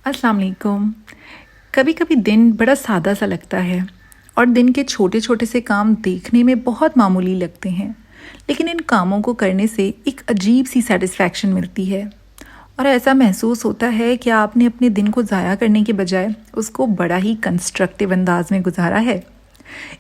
अस्सलाम वालेकुम। कभी कभी दिन बड़ा सादा सा लगता है और दिन के छोटे छोटे से काम देखने में बहुत मामूली लगते हैं, लेकिन इन कामों को करने से एक अजीब सी सेटिस्फैक्शन मिलती है और ऐसा महसूस होता है कि आपने अपने दिन को ज़ाया करने के बजाय उसको बड़ा ही कंस्ट्रक्टिव अंदाज में गुजारा है।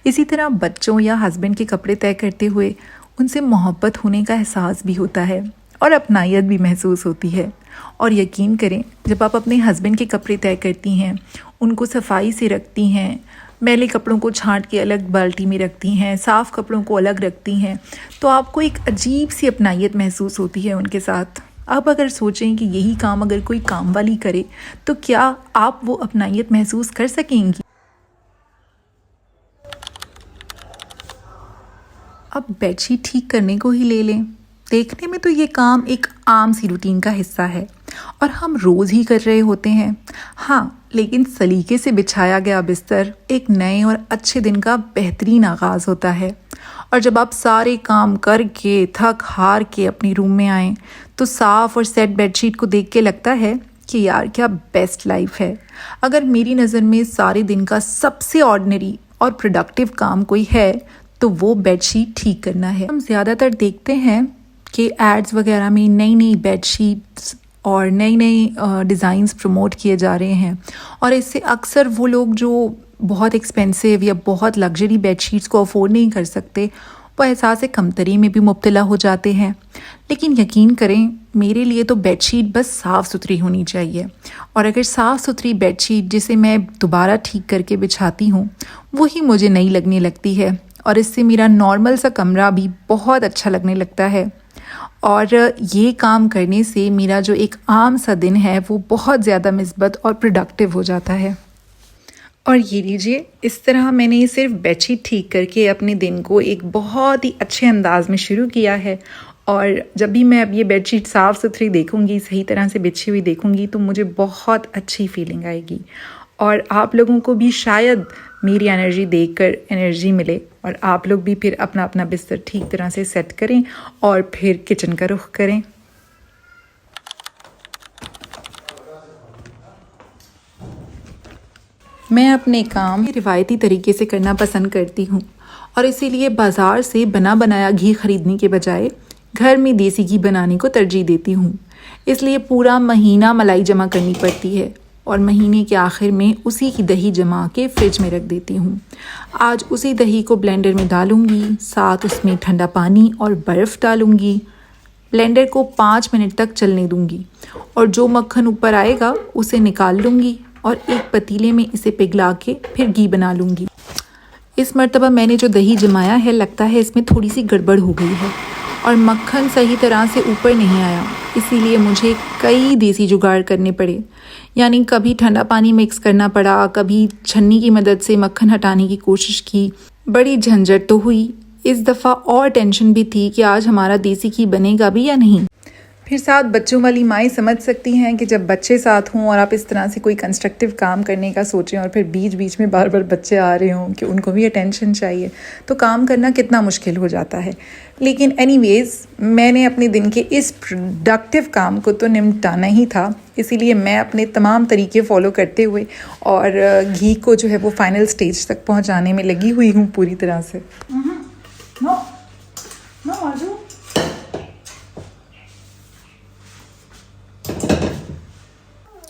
इसी तरह बच्चों या हस्बैंड के कपड़े तय करते हुए उनसे मोहब्बत होने का एहसास भी होता है और अपनायत भी महसूस होती है। और यकीन करें, जब आप अपने हस्बैंड के कपड़े तय करती हैं, उनको सफाई से रखती हैं, मैले कपड़ों को छांट के अलग बाल्टी में रखती हैं, साफ़ कपड़ों को अलग रखती हैं, तो आपको एक अजीब सी अपनायत महसूस होती है उनके साथ। आप अगर सोचें कि यही काम अगर कोई काम वाली करे तो क्या आप वो अपनायत महसूस कर सकेंगी? अब बेडशीट ठीक करने को ही ले लें। देखने में तो ये काम एक आम सी रूटीन का हिस्सा है और हम रोज़ ही कर रहे होते हैं। हाँ, लेकिन सलीके से बिछाया गया बिस्तर एक नए और अच्छे दिन का बेहतरीन आगाज़ होता है। और जब आप सारे काम करके थक हार के अपने रूम में आएँ तो साफ़ और सेट बेडशीट को देख के लगता है कि यार क्या बेस्ट लाइफ है। अगर मेरी नज़र में सारे दिन का सबसे ऑर्डिनरी और प्रोडक्टिव काम कोई है तो वो बेडशीट ठीक करना है। हम ज़्यादातर देखते हैं कि एड्स वगैरह में नई नई बेडशीट्स और नई नई डिज़ाइंस प्रमोट किए जा रहे हैं और इससे अक्सर वो लोग जो बहुत एक्सपेंसिव या बहुत लग्जरी बेडशीट्स को अफोर्ड नहीं कर सकते, वो एहसास कमतरी में भी मुब्तला हो जाते हैं। लेकिन यकीन करें, मेरे लिए तो बेडशीट बस साफ़ सुथरी होनी चाहिए और अगर साफ़ सुथरी बेडशीट जिसे मैं दोबारा ठीक करके बिछाती हूँ वही मुझे नई लगने लगती है और इससे मेरा नॉर्मल सा कमरा भी बहुत अच्छा लगने लगता है। और ये काम करने से मेरा जो एक आम सा दिन है वो बहुत ज़्यादा मिस्बत और प्रोडक्टिव हो जाता है। और ये लीजिए, इस तरह मैंने सिर्फ बेडशीट ठीक करके अपने दिन को एक बहुत ही अच्छे अंदाज में शुरू किया है। और जब भी मैं अब ये बेडशीट साफ़ सुथरी देखूंगी, सही तरह से बिछी हुई देखूंगी, तो मुझे बहुत अच्छी फीलिंग आएगी और आप लोगों को भी शायद मेरी एनर्जी देखकर एनर्जी मिले और आप लोग भी फिर अपना अपना बिस्तर ठीक तरह से सेट करें और फिर किचन का रुख करें। मैं अपने काम रिवायती तरीके से करना पसंद करती हूँ और इसीलिए बाज़ार से बना बनाया घी खरीदने के बजाय घर में देसी घी बनाने को तरजीह देती हूँ। इसलिए पूरा महीना मलाई जमा करनी पड़ती है और महीने के आखिर में उसी की दही जमा के फ्रिज में रख देती हूँ। आज उसी दही को ब्लेंडर में डालूँगी, साथ उसमें ठंडा पानी और बर्फ़ डालूँगी। ब्लेंडर को 5 मिनट तक चलने दूँगी और जो मक्खन ऊपर आएगा उसे निकाल लूँगी और एक पतीले में इसे पिघला के फिर घी बना लूँगी। इस मर्तबा मैंने जो दही जमाया है, लगता है इसमें थोड़ी सी गड़बड़ हो गई है और मक्खन सही तरह से ऊपर नहीं आया, इसीलिए मुझे कई देसी जुगाड़ करने पड़े। यानी कभी ठंडा पानी मिक्स करना पड़ा, कभी छन्नी की मदद से मक्खन हटाने की कोशिश की। बड़ी झंझट तो हुई। इस दफ़ा और टेंशन भी थी कि आज हमारा देसी घी बनेगा भी या नहीं। फिर साथ बच्चों वाली माएँ समझ सकती हैं कि जब बच्चे साथ हों और आप इस तरह से कोई कंस्ट्रक्टिव काम करने का सोचें और फिर बीच बीच में बार बार बच्चे आ रहे हों कि उनको भी अटेंशन चाहिए, तो काम करना कितना मुश्किल हो जाता है। लेकिन एनीवेज़, मैंने अपने दिन के इस प्रोडक्टिव काम को तो निपटाना ही था, इसीलिए मैं अपने तमाम तरीके फ़ॉलो करते हुए और घी को जो है वो फाइनल स्टेज तक पहुँचाने में लगी हुई हूँ पूरी तरह से।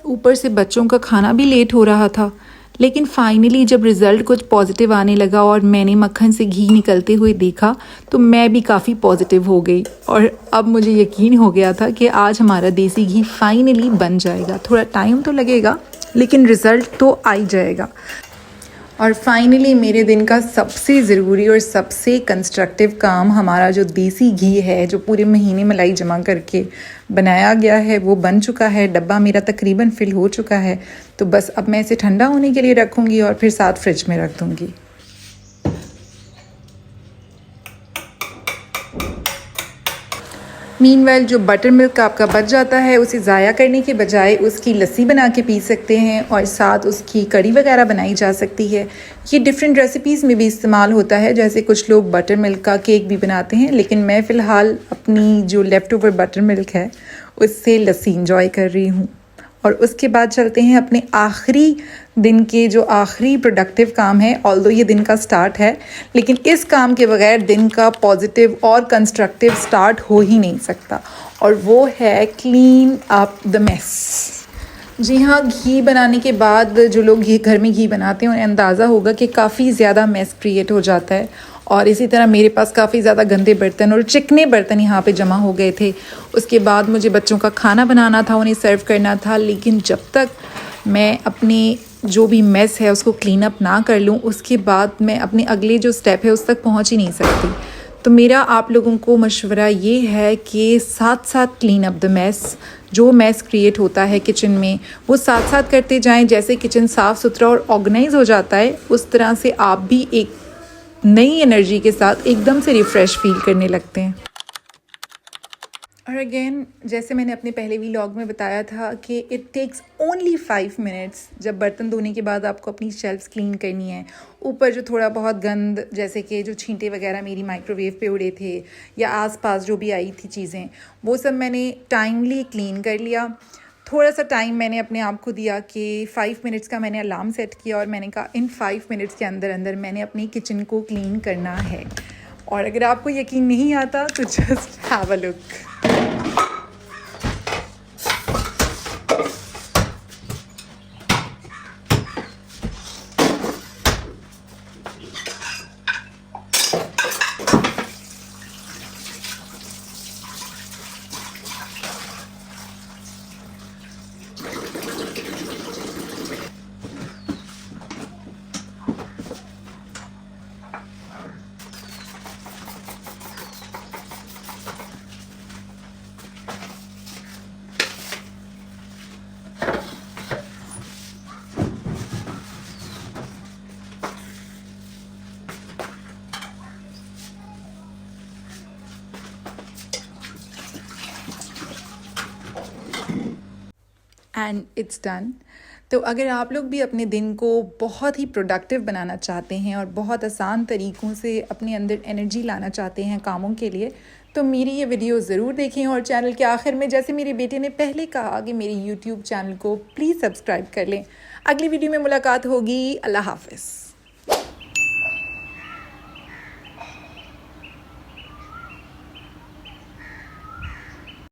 ऊपर से बच्चों का खाना भी लेट हो रहा था, लेकिन फाइनली जब रिज़ल्ट कुछ पॉजिटिव आने लगा और मैंने मक्खन से घी निकलते हुए देखा तो मैं भी काफ़ी पॉजिटिव हो गई और अब मुझे यकीन हो गया था कि आज हमारा देसी घी फाइनली बन जाएगा। थोड़ा टाइम तो लगेगा लेकिन रिज़ल्ट तो आ ही जाएगा। और फाइनली मेरे दिन का सबसे ज़रूरी और सबसे कंस्ट्रक्टिव काम, हमारा जो देसी घी है जो पूरे महीने मलाई जमा करके बनाया गया है, वो बन चुका है। डब्बा मेरा तकरीबन फिल हो चुका है, तो बस अब मैं इसे ठंडा होने के लिए रखूँगी और फिर साथ फ्रिज में रख दूँगी। मीनवाइल जो बटर मिल्क आपका बच जाता है, उसे ज़ाया करने के बजाय उसकी लस्सी बना के पी सकते हैं और साथ उसकी कड़ी वगैरह बनाई जा सकती है। ये डिफरेंट रेसिपीज़ में भी इस्तेमाल होता है, जैसे कुछ लोग बटर मिल्क का केक भी बनाते हैं, लेकिन मैं फ़िलहाल अपनी जो लेफ़्ट ओवर बटर मिल्क है उससे लस्सी इंजॉय कर रही हूँ। और उसके बाद चलते हैं अपने आखिरी दिन के जो आखिरी प्रोडक्टिव काम है। ऑल्दो ये दिन का स्टार्ट है, लेकिन इस काम के बगैर दिन का पॉजिटिव और कंस्ट्रक्टिव स्टार्ट हो ही नहीं सकता, और वो है क्लीन अप द मेस। जी हाँ, घी बनाने के बाद जो लोग घी घर में घी बनाते हैं उन्हें अंदाज़ा होगा कि काफ़ी ज़्यादा मेस क्रिएट हो जाता है। और इसी तरह मेरे पास काफ़ी ज़्यादा गंदे बर्तन और चिकने बर्तन यहाँ पे जमा हो गए थे। उसके बाद मुझे बच्चों का खाना बनाना था, उन्हें सर्व करना था, लेकिन जब तक मैं अपनी जो भी मेस है उसको क्लीन अप ना कर लूँ, उसके बाद मैं अपने अगले जो स्टेप है उस तक पहुँच ही नहीं सकती। तो मेरा आप लोगों को मशवरा ये है कि साथ साथ क्लीन अप द मेस, जो मेस क्रिएट होता है किचन में वो साथ साथ करते जाएं। जैसे किचन साफ़ सुथरा और ऑर्गेनाइज हो जाता है, उस तरह से आप भी एक नई एनर्जी के साथ एकदम से रिफ़्रेश फील करने लगते हैं। और अगेन, जैसे मैंने अपने पहले व्लॉग में बताया था कि इट टेक्स ओनली 5 मिनट्स। जब बर्तन धोने के बाद आपको अपनी शेल्फ्स क्लीन करनी है, ऊपर जो थोड़ा बहुत गंद जैसे कि जो छींटे वगैरह मेरी माइक्रोवेव पे उड़े थे या आसपास जो भी आई थी चीज़ें, वो सब मैंने टाइमली क्लीन कर लिया। थोड़ा सा टाइम मैंने अपने आप को दिया कि 5 मिनट्स का मैंने अलार्म सेट किया और मैंने कहा इन 5 मिनट्स के अंदर अंदर मैंने अपनी किचन को क्लीन करना है। और अगर आपको यकीन नहीं आता तो just have a look. And it's done. तो अगर आप लोग भी अपने दिन को बहुत ही प्रोडक्टिव बनाना चाहते हैं और बहुत आसान तरीक़ों से अपने अंदर एनर्जी लाना चाहते हैं कामों के लिए, तो मेरी ये वीडियो ज़रूर देखें। और चैनल के आखिर में, जैसे मेरे बेटे ने पहले कहा, कि मेरे यूट्यूब चैनल को प्लीज़ सब्सक्राइब कर लें। अगली वीडियो में मुलाकात होगी। अल्लाह हाफ़िज़।